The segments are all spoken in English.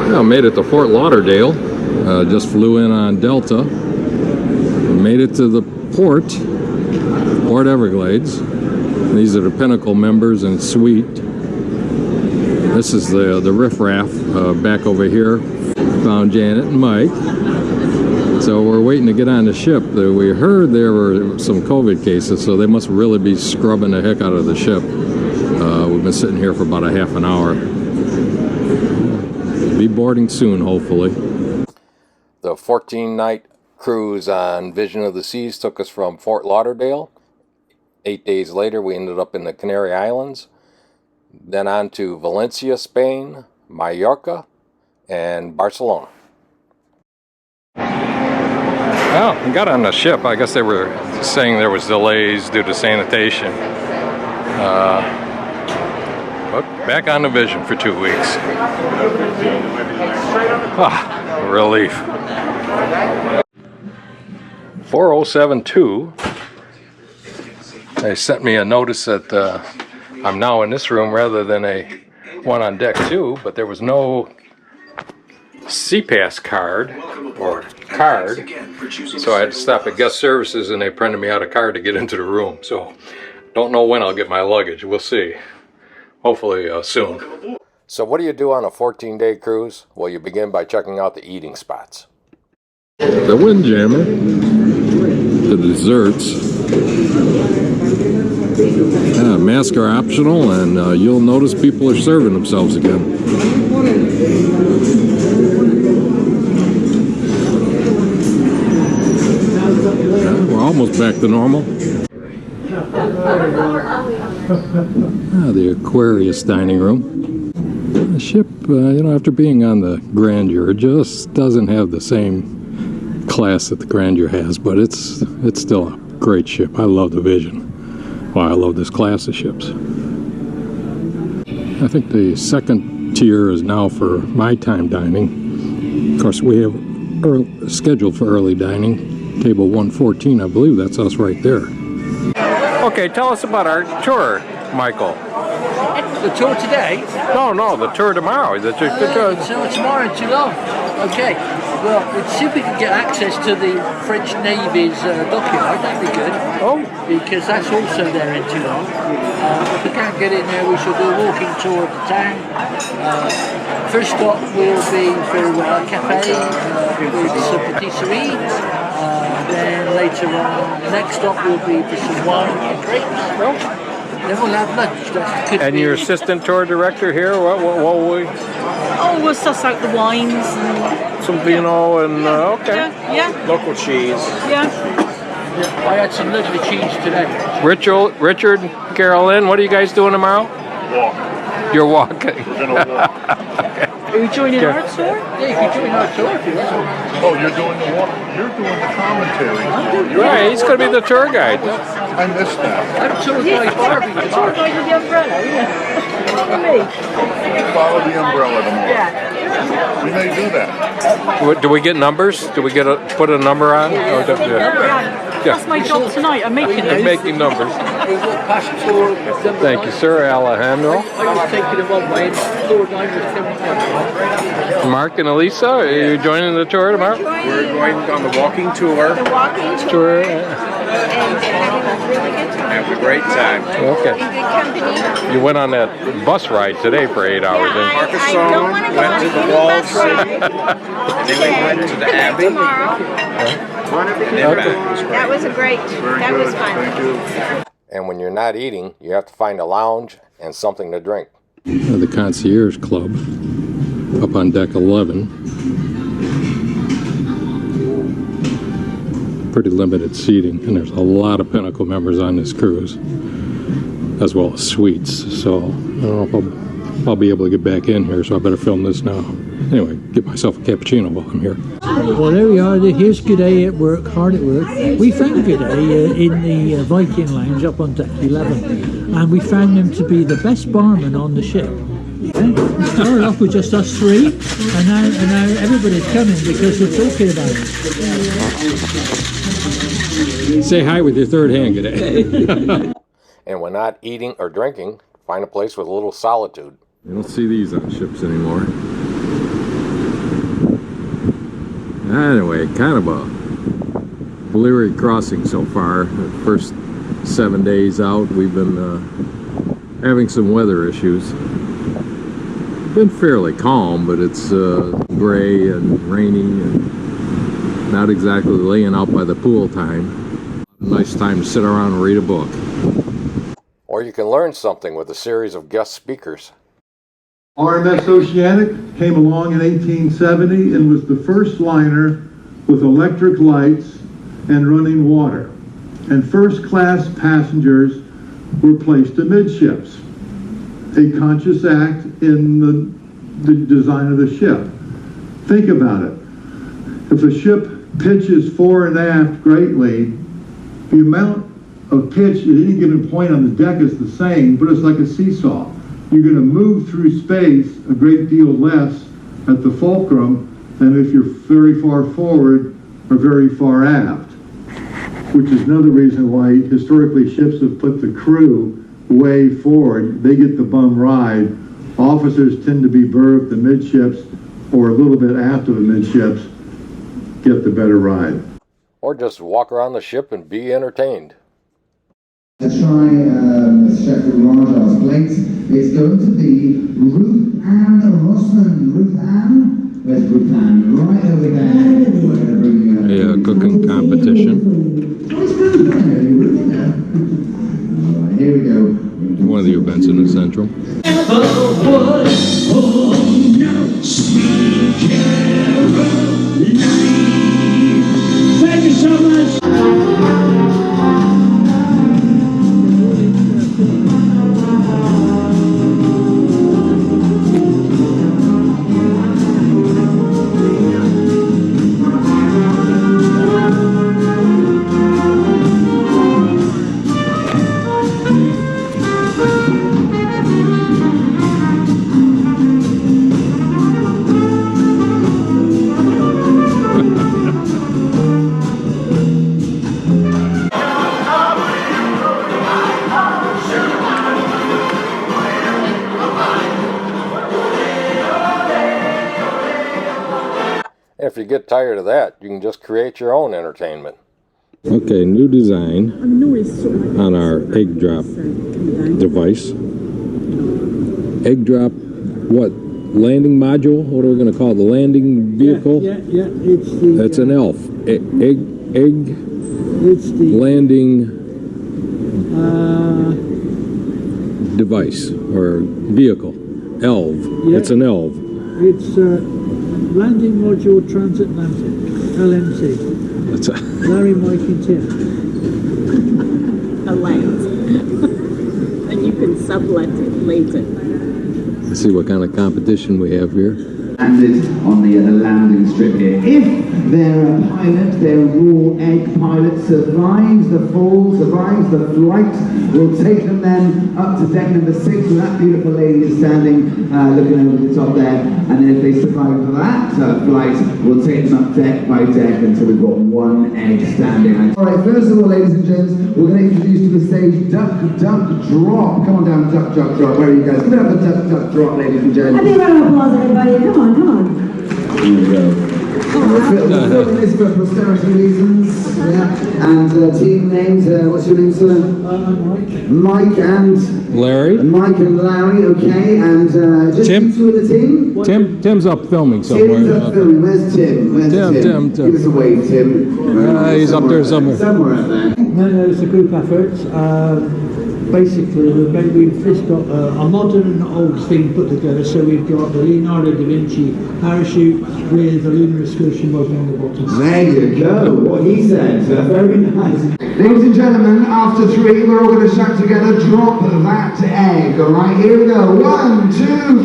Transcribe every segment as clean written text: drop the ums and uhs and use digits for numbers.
Well, made it to Fort Lauderdale. Just flew in on Delta. Made it to the port, Port Everglades. These are the Pinnacle members and suite. This is the riffraff back over here. Found Janet and Mike. So we're waiting to get on the ship. We heard there were some COVID cases, so they must really be scrubbing the heck out of the ship. We've been sitting here for about a half an hour. Be boarding soon, hopefully. The 14-night cruise on Vision of the Seas took us from Fort Lauderdale. 8 days later, we ended up in the Canary Islands. Then on to Valencia, Spain, Mallorca, and Barcelona. Well, we got on the ship. I guess they were saying there was delays due to sanitation. But back on the Vision for 2 weeks. Relief. 4072. They sent me a notice that I'm now in this room rather than a one on deck 2, but there was no CPass card or card, so I had to stop at guest services and they printed me out a card to get into the room. So don't know when I'll get my luggage. We'll see. Hopefully soon. So what do you do on a 14-day cruise? Well, you begin by checking out the eating spots. The Windjammer, the desserts. Masks are optional, and you'll notice people are serving themselves again. We're almost back to normal. The Aquarius dining room. The ship, after being on the Grandeur, just doesn't have the same class that the Grandeur has, but it's still a great ship. I love the Vision. Well, I love this class of ships. I think the second tier is now for my time dining. Of course, we have scheduled for early dining. Table 114, I believe that's us right there. Okay, tell us about our tour, Michael. The tour today? No, the tour tomorrow. The tour tomorrow in Toulon. Okay. Well, we'd see if we could get access to the French Navy's dockyard. That'd be good. Oh. Because that's also there in Toulon. If we can't get in there, we shall do a walking tour of the town. First stop will be for a cafe with some patisserie. Then later on, the next stop will be for some wine and grapes. Then we'll have lunch. And your assistant tour director here, what will we? Oh, we'll suss out the wines and some vino and okay. Yeah. Local cheese. Yeah. I had some lovely cheese today. Richard, Carolyn, what are you guys doing tomorrow? Walk. You're walking. We're gonna walk. Okay. Are you joining our tour? Yeah, you can join our tour if you want. Oh, you're doing the walk. You're doing the commentary. Right, he's going to be the tour guide. I missed that. I'm tour guide Barbie. The tour guide with the umbrella, yeah. Me. Follow the umbrella tomorrow. Yeah. We may do that. Do we get numbers? Do we put a number on? That's my job tonight. I'm making those. Making numbers. We walk past tour. Thank you, sir, Alejandro. I was taking it one way and tour guide was coming the other way. Mark and Elisa, are you joining the tour tomorrow? We're going on the walking tour. The walking tour. Tour. And having a really good time. Have a great time. Okay. In good company. You went on that bus ride today for 8 hours, didn't you? don't want to go went on to the any walled bus city, ride. and then we went to the Abbey. Tomorrow. And then back. It was great. That was that was fun. Thank you. And when you're not eating, you have to find a lounge and something to drink. The Concierge Club up on deck 11. Pretty limited seating, and there's a lot of Pinnacle members on this cruise, as well as suites. So I don't know if I'll be able to get back in here, so I better film this now. Anyway, get myself a cappuccino while I'm here. Well, there we are. Here's G'day at work, hard at work. We found G'day in the Viking Lounge up on deck 11, and we found him to be the best barman on the ship. We started off with just us three, and now everybody's coming because we're talking about it. Say hi with your third hand, G'day. And when not eating or drinking, find a place with a little solitude. You don't see these on ships anymore. Anyway, kind of a bleary crossing so far. The first 7 days out, we've been having some weather issues. Been fairly calm, but it's gray and rainy and not exactly laying out by the pool time. Nice time to sit around and read a book. Or you can learn something with a series of guest speakers. RMS Oceanic came along in 1870 and was the first liner with electric lights and running water. And first-class passengers were placed amidships, a conscious act in the design of the ship. Think about it. If a ship pitches fore and aft greatly, the amount of pitch at any given point on the deck is the same, but it's like a seesaw. You're going to move through space a great deal less at the fulcrum than if you're very far forward or very far aft, which is another reason why historically ships have put the crew way forward. They get the bum ride. Officers tend to be berthed amidships or a little bit aft of the midships, get the better ride. Or just walk around the ship and be entertained. To try Sheffield Rajah's plate, it's going to be Ruth Ann Rossman. Ruth Ann? Where's Ruth Ann? Right over there. Yeah, cooking competition. Oh, it's Ruth. I know you, Ruth. Alright, here we go. One of the events in the Central. Thank you so much. If you get tired of that, you can just create your own entertainment. Okay, new design on our egg drop device. Egg drop, what? Landing module? What are we going to call it? The landing vehicle? Yeah. It's an ELF. Egg It's the landing device or vehicle. ELV. Yeah. It's an ELV. It's Landing Module Transatlantic, LMT. That's a Larry, Mike and Tim. A land. And you can sublet it later. Let's see what kind of competition we have here. Landed on the landing strip here. If their pilot, their raw egg pilot, survives the fall, survives the flight, we'll take them then up to deck number 6 where that beautiful lady is standing looking over the top there. And then if they survive that flight, we'll take them up deck by deck until we've got one egg standing. Alright, first of all, ladies and gents, we're going to introduce to the stage Duck, Duck, Drop. Come on down, Duck, Duck, Drop. Where are you guys? Give it up for Duck, Duck, Drop, ladies and gents. A big round of applause, everybody. Come on. Here we go. We're filming this for posterity reasons. Yeah. And team names, what's your name, sir? Mike and Larry. Mike and Larry, okay. And just Tim? you two of the team? Tim's up filming somewhere. Tim's up filming. Where's Tim? Tim. Give us a wave, Tim. He's up there somewhere. Somewhere up there. No, it's a group effort. Basically, we've just got a modern and old thing put together. So we've got the Leonardo da Vinci parachute with the lunar excursion model on the bottom. There you go, what he said. Very nice. Ladies and gentlemen, after 3, we're all going to shout together, drop that egg. All right, here we go. 1, 2,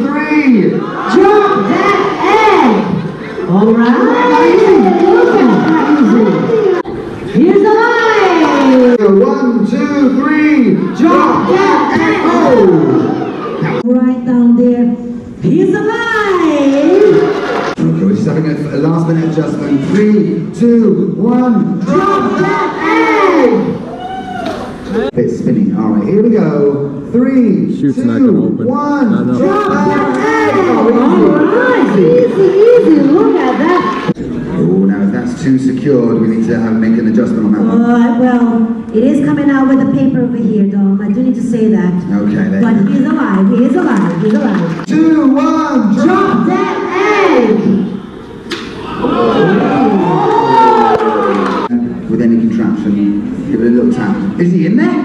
3. Drop that egg! All right. Here's the line. 1, 2, 3. Drop that egg! Oh! Right down there. Here's the line. Okay, we're just having a last minute adjustment. 3, 2, 1. Drop that egg! It's spinning. All right, here we go. 3, Chute's 2, not gonna open. 1. Not enough. Drop that egg! All right. Easy. Look at that. Oh, now that's too secured. We need to make an adjustment on that one. Well, it is coming out with the paper over here, Dom. I do need to say that. Okay, then. But he's alive, he is alive, he's alive. 2, 1, Drop that egg! With any contraption, give it a little tap. Is he in there?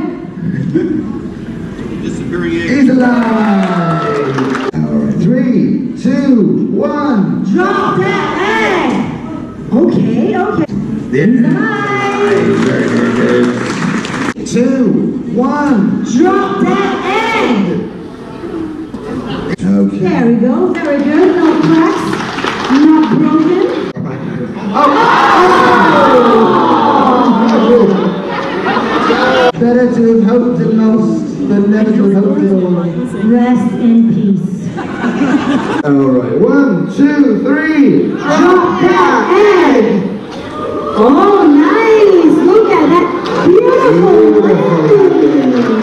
He's alive! Alright, 3, 2, 1. Drop that egg! Okay. He's alive! Very good. 2, 1. Drop that egg! Okay. There we go, very good. No cracks, not broken. Better to have hoped and lost than never to have hoped at all. Rest in peace. Alright, 1, 2, 3. Drop that egg! Oh, nice! Look at that beautiful landing!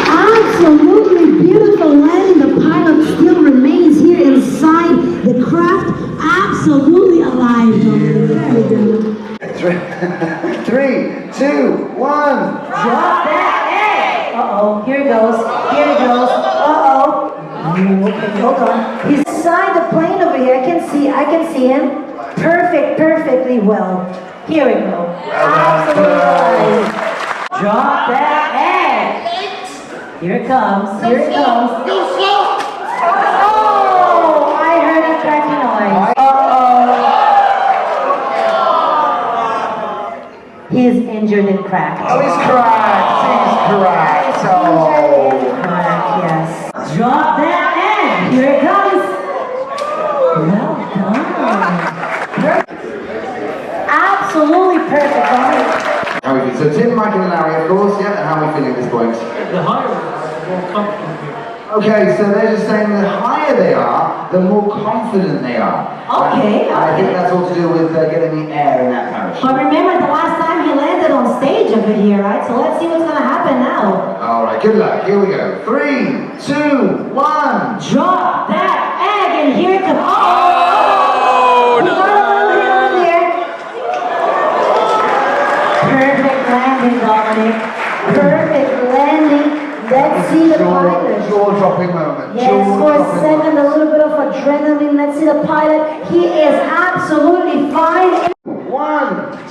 Absolutely beautiful landing. The pilot still remains here inside the craft, absolutely alive. There we go. 3, 2, 1. Drop that egg! Uh-oh, here it goes. Uh-oh. Okay, hold on. He's inside the plane over here. I can see him. Perfectly well. Here we go. Absolutely alive. Drop that egg! Here it comes. Oh! I heard a cracky noise. He is injured and cracked. Oh, he's cracked. Yes. Drop that egg. Here it comes. Well done. Absolutely perfect. How are we feeling? So Tim, Michael and Larry, of course, yeah, and how are we feeling at this point? The higher ones are more comfortable. Okay, so they're just saying the higher they are, the more confident they are. Okay. I think that's all to do with getting the air in that parachute. But remember the last time he landed on stage over here, right? So let's see what's going to happen now. Alright, good luck. Here we go. 3, 2, 1. Drop that egg and here it comes. Oh, no. Perfect landing, Dominic. Perfect landing. Let's see the pilot. Jaw-dropping moment. Yes, for a second, a little bit of adrenaline. Let's see the pilot. He is absolutely fine. 1.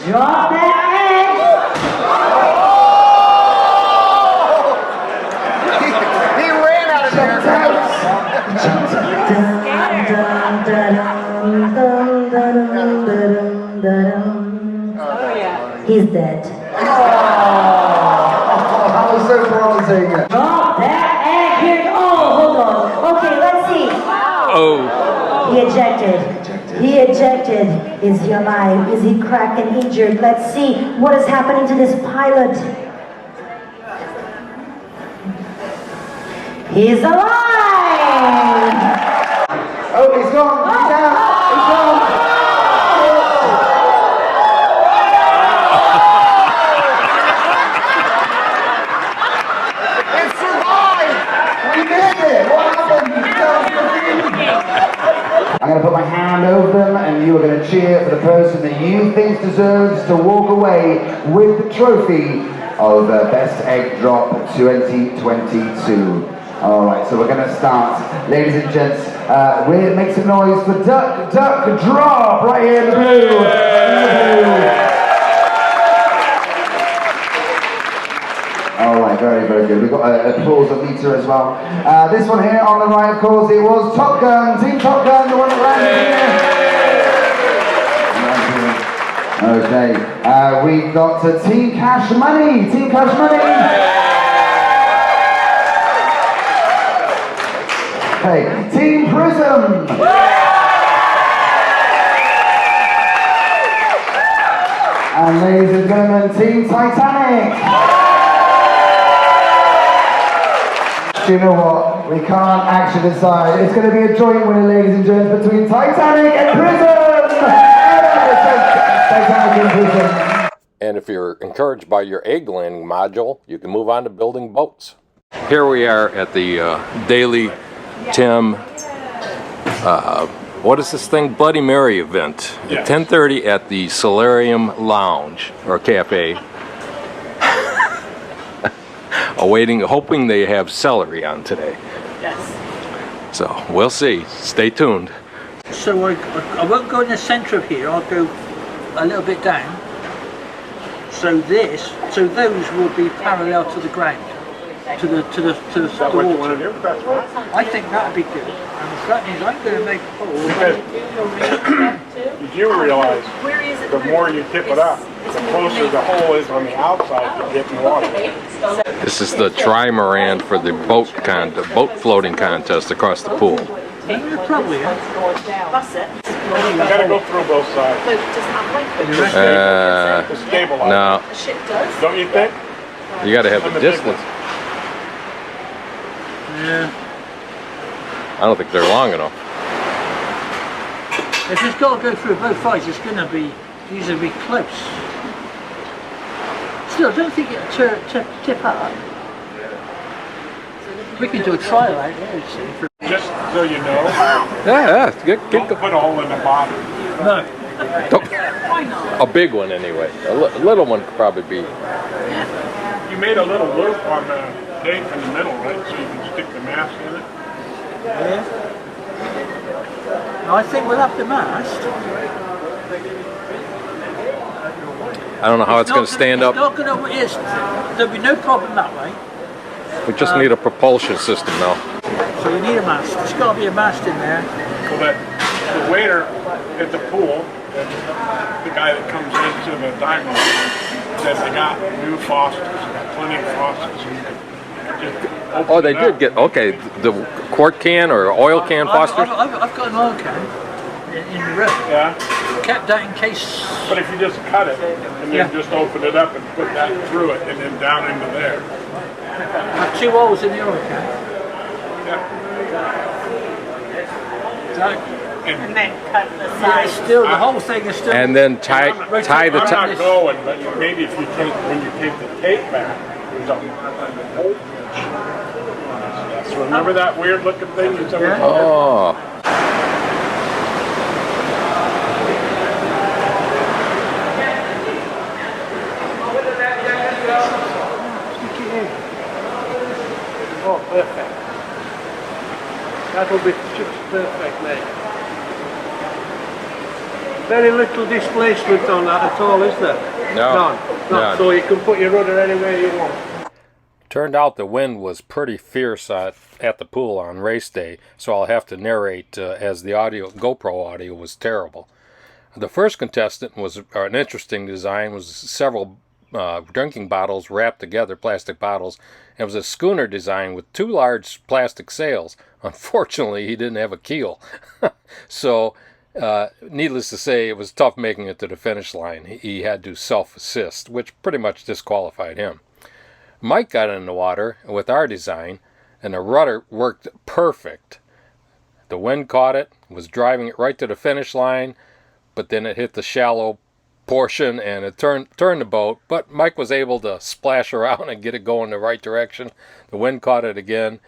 Drop that egg. He ran out of there. He's dead. That was so promising. Drop that egg here. Oh, hold on. Okay, let's see. He ejected. Is he alive? Is he cracked and injured? Let's see what is happening to this pilot. He's alive! Oh, he's gone. He's down. He's gone. It survived. We did it. What happened? I'm going to put my hand over them and you are going to cheer for the person that you think deserves to walk away with the trophy of Best Egg Drop 2022. Alright, so we're going to start. Ladies and gents, we'll make some noise for Duck Drop right here in the blue. Alright, very good. We've got an applause meter as well. This one here on the right, of course, it was Top Gun, Team Top Gun, the one that landed here. Okay, we got Team Cash Money. Okay, Team Prism. And ladies and gentlemen, Team Titanic. Do you know what? We can't actually decide. It's going to be a joint winner, ladies and gentlemen, between Titanic and Prism. Titanic and Prism. And if you're encouraged by your egg landing module, you can move on to building boats. Here we are at the Daily Tim What is this thing? Bloody Mary event at 10:30 at the Solarium Lounge or Cafe. Awaiting, hoping they have celery on today. Yes. So we'll see. Stay tuned. So I won't go in the centre of here. I'll go a little bit down. So those will be parallel to the ground, to the water. I think that'd be good. And that means I'm going to make a hole. You realize the more you tip it up, the closer the hole is on the outside to getting water. This is the trimaran for the boat floating contest across the pool. Probably. You gotta go through both sides. To stabilize. No. Don't you think? You got to have the distance. Yeah. I don't think they're long enough. If it's got to go through both sides, it's going to be, these will be close. Still, I don't think it'll tip up. We can do a trial out there, you see. Just so you know. Yeah, Don't put a hole in the bottom. No. A big one anyway. A little one could probably be. You made a little loop on the tape in the middle, right? So you can stick the mast in it. Yeah. No, I think we'll have the mast. I don't know how it's going to stand up. There'll be no problem that way. We just need a propulsion system now. So we need a mast. There's got to be a mast in there. Well, the waiter at the pool, the guy that comes into the dining room, said they got new faucets. They got plenty of faucets. Oh, they did get, okay, the quart can or oil can faucets? I've got an oil can in the room. Yeah. Kept that in case. But if you just cut it and then just open it up and put that through it and then down into there. I have 2 holes in the oil can. Yeah. And then cut the Yeah, sides. still, the whole thing is still. And then tie the I'm not going, but maybe if you take, when you take the tape back, there's a hole. So remember that weird looking thing you said? Oh. Oh, perfect. That will be just perfect, mate. Very little displacement on that at all, is there? No. None. So you can put your rudder anywhere you want. Turned out the wind was pretty fierce at the pool on race day, so I'll have to narrate as the GoPro audio was terrible. The first contestant was an interesting design, was several drinking bottles wrapped together, plastic bottles. It was a schooner design with 2 large plastic sails. Unfortunately, he didn't have a keel. So, needless to say, it was tough making it to the finish line. He had to self-assist, which pretty much disqualified him. Mike got in the water with our design, and the rudder worked perfect. The wind caught it, was driving it right to the finish line, but then it hit the shallow portion and it turned the boat, but Mike was able to splash around and get it going the right direction. The wind caught it again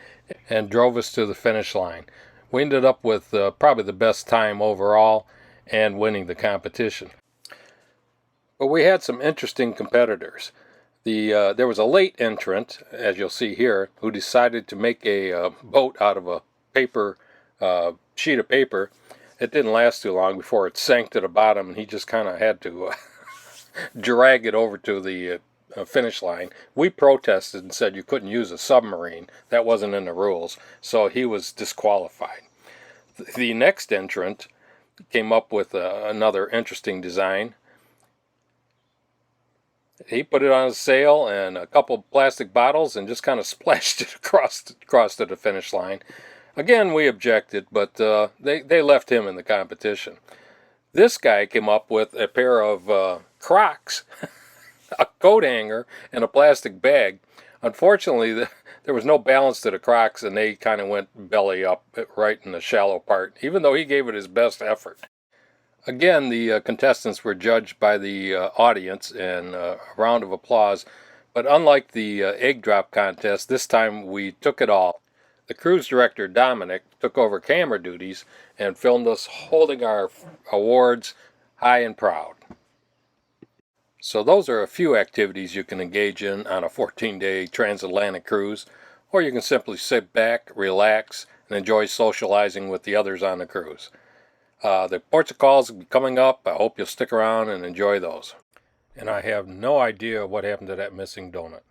and drove us to the finish line. We ended up with probably the best time overall and winning the competition. But we had some interesting competitors. There was a late entrant, as you'll see here, who decided to make a boat out of a sheet of paper. It didn't last too long before it sank to the bottom, and he just kind of had to drag it over to the finish line. We protested and said you couldn't use a submarine. That wasn't in the rules, so he was disqualified. The next entrant came up with another interesting design. He put it on a sail and a couple of plastic bottles and just kind of splashed it across to the finish line. Again, we objected, but they left him in the competition. This guy came up with a pair of Crocs, a coat hanger, and a plastic bag. Unfortunately, there was no balance to the Crocs, and they kind of went belly up right in the shallow part, even though he gave it his best effort. Again, the contestants were judged by the audience and a round of applause, but unlike the egg drop contest, this time we took it all. The cruise director, Dominic, took over camera duties and filmed us holding our awards high and proud. So those are a few activities you can engage in on a 14-day transatlantic cruise, or you can simply sit back, relax, and enjoy socializing with the others on the cruise. The ports of calls will be coming up. I hope you'll stick around and enjoy those. And I have no idea what happened to that missing donut.